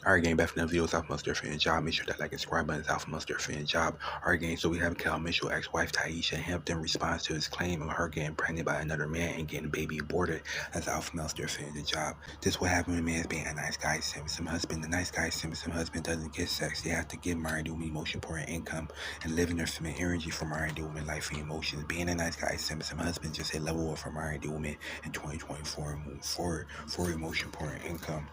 Alright, gang, back from the videos off most their fan job. Make sure that like and subscribe button is off most their fan job. Alright, gang, so we have Cal Mitchell ex-wife Taisha Hampton responds to his claim of her getting pregnant by another man and getting a baby aborted as alpha male their fan job. This what happened when a man's being a nice guy, submissive husband. The nice guy, submissive husband doesn't get sex. They have to give married women emotion, pour income, and live in their feminine energy for married women, life and emotions. Being a nice guy, submissive husband just a level up for married women in 2024 and move forward for emotion, pouring income.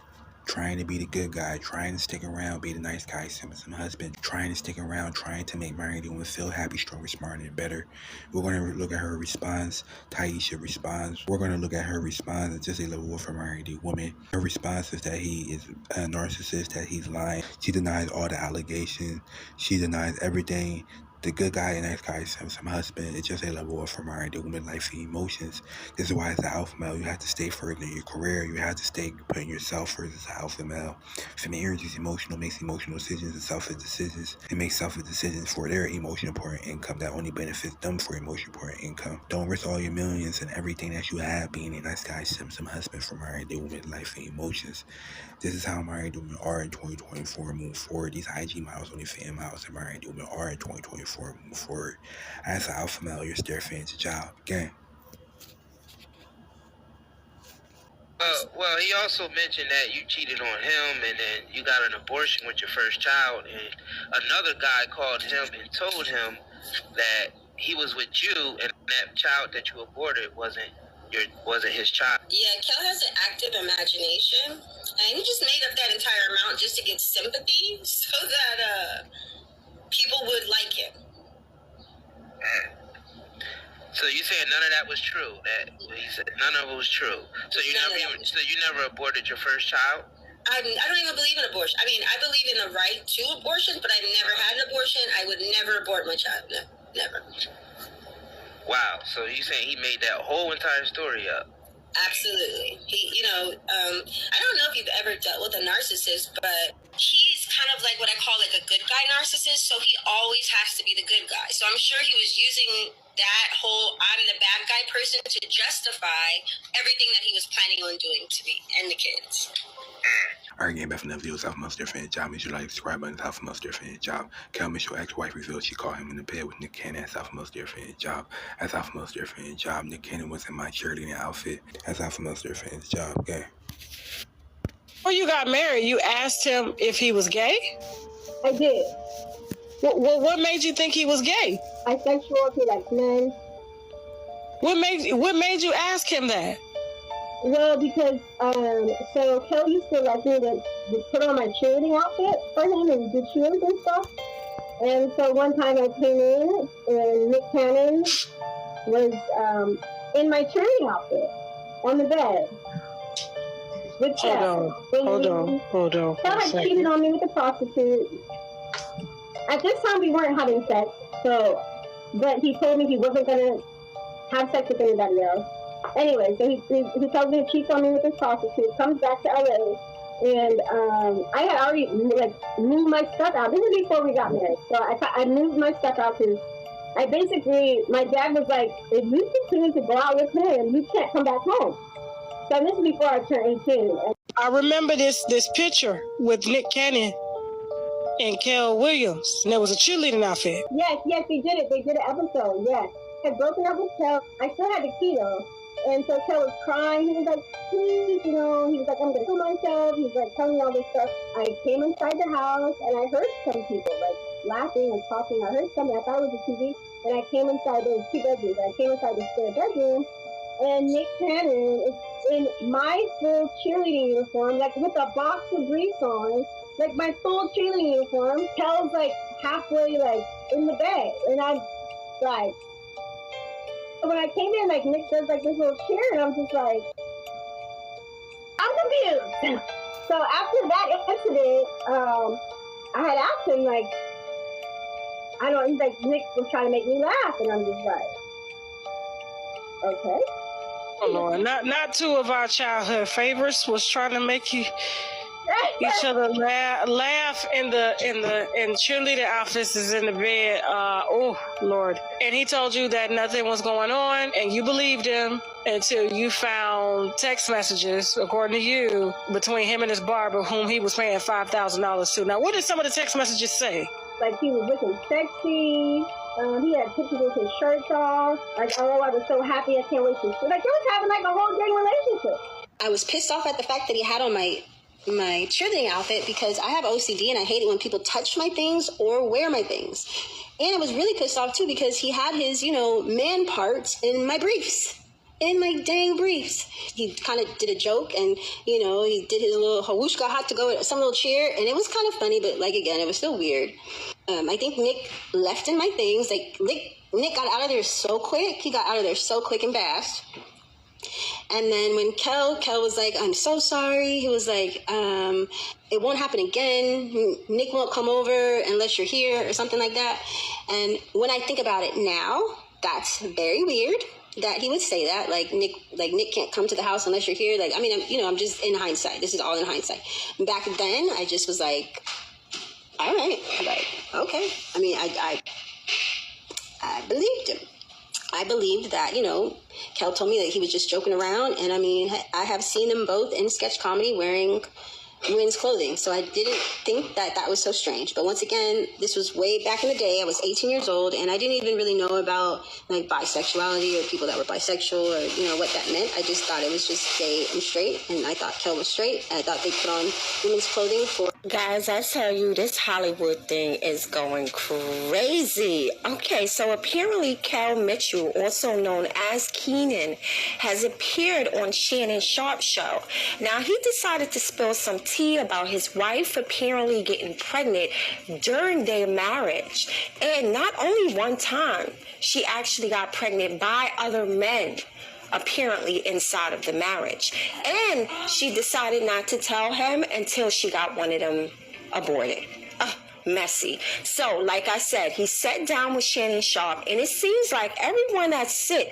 Trying to be the good guy, trying to stick around, be the nice guy, some husband, trying to stick around, trying to make married women feel happy, stronger, smarter, and better. We're going to look at her response. Taisha responds. We're going to look at her response. It's just a level one for married woman. Her response is that he is a narcissist, that he's lying. She denies all the allegations. She denies everything. The good guy and nice guy, some husband, it's just a level up for married women, life and emotions. This is why as an alpha male, you have to stay further in your career. You have to stay putting yourself first as an alpha male. Feminine energy is emotional, makes emotional decisions and selfish decisions. It makes selfish decisions for their emotional important income that only benefits them for emotional important income. Don't risk all your millions and everything that you have being a nice guy, some husband for married women, life and emotions. This is how married women are in 2024 move forward. These IG models, only fan models, and married women are in 2024 move forward. As an alpha male, you're still fans of job. Gang. Well, he also mentioned that you cheated on him and then you got an abortion with your first child, and another guy called him and told him that he was with you and that child that you aborted wasn't his child. Yeah, Kel has an active imagination, and he just made up that entire amount just to get sympathy so that people would like him. So you saying none of that was true? That he said none of it was true. So you never aborted your first child? I don't even believe in abortion. I mean, I believe in the right to abortion, but I've never had an abortion. I would never abort my child. No, never. Wow. So you saying he made that whole entire story up? Absolutely. I don't know if you've ever dealt with a narcissist, but he's kind of like what I call like a good guy narcissist. So he always has to be the good guy. So I'm sure he was using that whole I'm the bad guy person to justify everything that he was planning on doing to me and the kids. Alright, game back from the videos off most their fan job. Make sure to like, subscribe button is off most their fan job. Cal Mitchell ex-wife revealed she caught him in the bed with Nick Cannon as off most their fan job. As off most their fan job, Nick Cannon was in my cheerleading outfit as off most their fans job. Gang. Before you got married, you asked him if he was gay? I did. Well, what made you think he was gay? Bisexual, he likes men. What made you ask him that? Well, because so Kel used to like me to put on my cheerleading outfit for him and do cheers and stuff. And so one time I came in and Nick Cannon was in my cheerleading outfit on the bed. With Hold on. Kel had cheated on me with a prostitute. At this time we weren't having sex, but he told me he wasn't gonna have sex with anybody else. Anyway, so he tells me he cheats on me with this prostitute, comes back to LA, and I had already moved my stuff out. This is before we got married, so I moved my stuff out because my dad was like, if you continue to go out with him, you can't come back home. So this is before I turned 18. I remember this picture with Nick Cannon and Kel Williams, and there was a cheerleading outfit. Yes, they did it. They did an episode, yes. I had broken up with Kel. I still had the key though. And so Kel was crying. He was like, please, he was like, I'm going to kill myself. He was like telling me all this stuff. I came inside the house and I heard some people like laughing and talking. I heard something. I thought it was a TV. And I came inside, there was 2 bedrooms. And I came inside the spare bedroom. And Nick Cannon is in my full cheerleading uniform, like with a box of briefs on, like my full cheerleading uniform. Kel's like halfway like in the bed. And I'm like, when I came in, like Nick does like this little cheer, and I'm just like, I'm confused. So after that incident, I had asked him like, he's like, Nick was trying to make me laugh, and I'm just like, okay. Oh Lord, not 2 of our childhood favorites was trying to make you each other laugh in cheerleader outfits is in the bed. Oh Lord! And he told you that nothing was going on, and you believed him until you found text messages, according to you, between him and his barber, whom he was paying $5,000 to. Now, what did some of the text messages say? Like he was looking sexy. He had pictures with his shirts off. Like, oh, I was so happy. I can't wait to see. Like, they was having like a whole dang relationship. I was pissed off at the fact that he had on my cheerleading outfit because I have OCD and I hate it when people touch my things or wear my things. And I was really pissed off too because he had his, man parts in my briefs. In my dang briefs. He kind of did a joke and, he did his little hawushka hot to go at some little cheer. And it was kind of funny, but like, again, it was still weird. I think Nick left in my things. Like, Nick got out of there so quick. He got out of there so quick and fast. And then when Kel was like, I'm so sorry. He was like, it won't happen again. Nick won't come over unless you're here or something like that. And when I think about it now, that's very weird that he would say that. Like Nick can't come to the house unless you're here. Like, I mean, I'm just in hindsight. This is all in hindsight. Back then, I just was like, all right. Like, okay. I mean, I believed him. I believed that, Kel told me that he was just joking around. And I mean, I have seen them both in sketch comedy wearing women's clothing. So I didn't think that was so strange. But once again, this was way back in the day. I was 18 years old and I didn't even really know about like bisexuality or people that were bisexual or, what that meant. I just thought it was just gay and straight. And I thought Kel was straight. I thought they put on women's clothing for... Guys, I tell you, this Hollywood thing is going crazy. Okay, so apparently Kel Mitchell, also known as Keenan, has appeared on Shannon Sharp's show. Now, he decided to spill some tea about his wife apparently getting pregnant during their marriage. And not only one time, she actually got pregnant by other men, apparently inside of the marriage. And she decided not to tell him until she got one of them aborted. Messy. So, like I said, he sat down with Shannon Sharp, and it seems like everyone that sit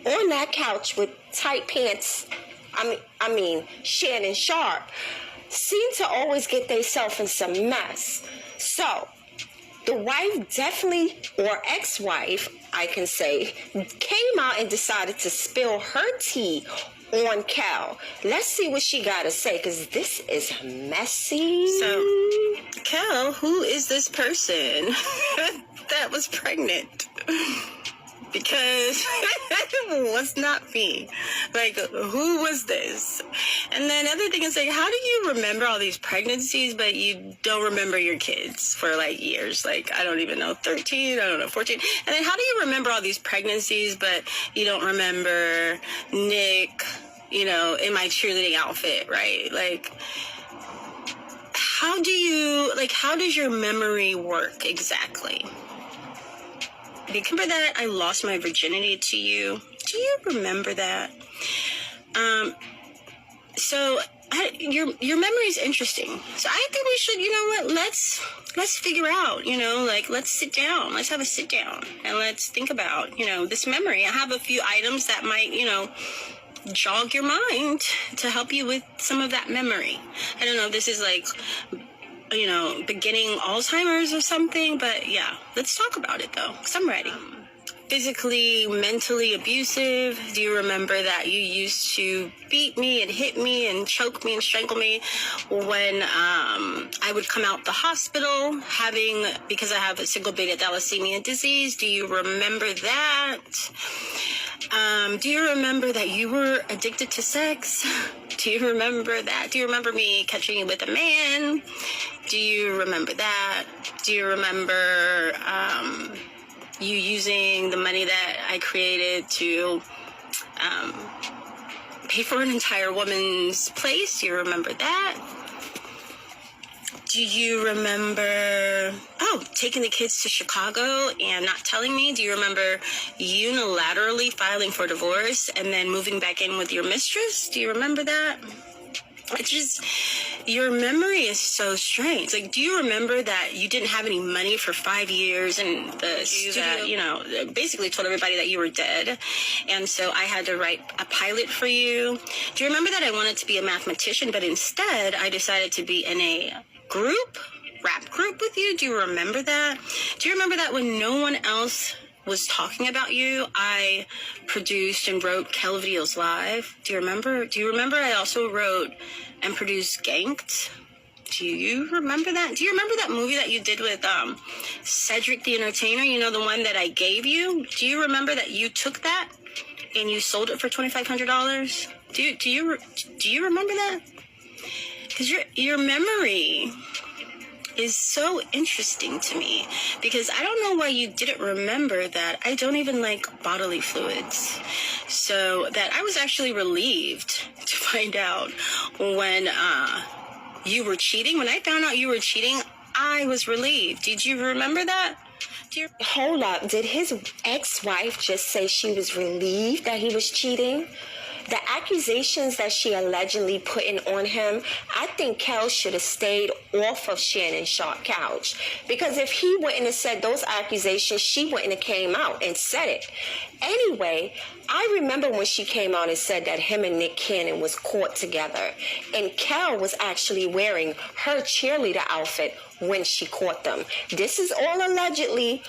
on that couch with tight pants, I mean Shannon Sharp, seem to always get themselves in some mess. So, the wife definitely, or ex-wife, I can say, came out and decided to spill her tea on Kel. Let's see what she got to say, because this is messy. So, Kel, who is this person that was pregnant? Because it was not me. Like, who was this? And then other thing is, like, how do you remember all these pregnancies, but you don't remember your kids for, like, years? Like, I don't even know, 13, I don't know, 14. And then how do you remember all these pregnancies, but you don't remember Nick, in my cheerleading outfit, right? Like, how does your memory work exactly? Remember that I lost my virginity to you? Do you remember that? Your memory is interesting. So I think we should, let's figure out, let's sit down. Let's have a sit down and let's think about, this memory. I have a few items that might, jog your mind to help you with some of that memory. I don't know if this is like, beginning Alzheimer's or something, but yeah, let's talk about it though, because I'm ready. Physically, mentally abusive. Do you remember that you used to beat me and hit me and choke me and strangle me when I would come out the hospital because I have a single beta thalassemia disease? Do you remember that? Do you remember that you were addicted to sex? Do you remember that? Do you remember me catching you with a man? Do you remember that? Do you remember you using the money that I created to pay for an entire woman's place? Do you remember that? Do you remember, taking the kids to Chicago and not telling me? Do you remember unilaterally filing for divorce and then moving back in with your mistress? Do you remember that? It's just, your memory is so strange. Like, do you remember that you didn't have any money for 5 years, and the studio, you know, basically told everybody that you were dead, and so I had to write a pilot for you? Do you remember that I wanted to be a mathematician, but instead I decided to be in a rap group with you? Do you remember that? Do you remember that when no one else was talking about you, I produced and wrote Kel Videos Live? Do you remember? Do you remember I also wrote and produced Ganked? Do you remember that? Do you remember that movie that you did with Cedric the Entertainer? You know, the one that I gave you? Do you remember that you took that and you sold it for $2,500? Do you remember that? Because your memory is so interesting to me, because I don't know why you didn't remember that I don't even like bodily fluids. So that I was actually relieved to find out when you were cheating. When I found out you were cheating, I was relieved. Did you remember that? Hold up. Did his ex-wife just say she was relieved that he was cheating? The accusations that she allegedly putting on him, I think Kel should have stayed off of Shannon Sharp couch. Because if he wouldn't have said those accusations, she wouldn't have came out and said it. Anyway, I remember when she came out and said that him and Nick Cannon was caught together. And Kel was actually wearing her cheerleader outfit when she caught them. This is all allegedly.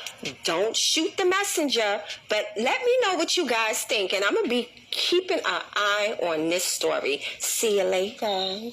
Don't shoot the messenger, but let me know what you guys think, and I'm going to be keeping an eye on this story. See you later.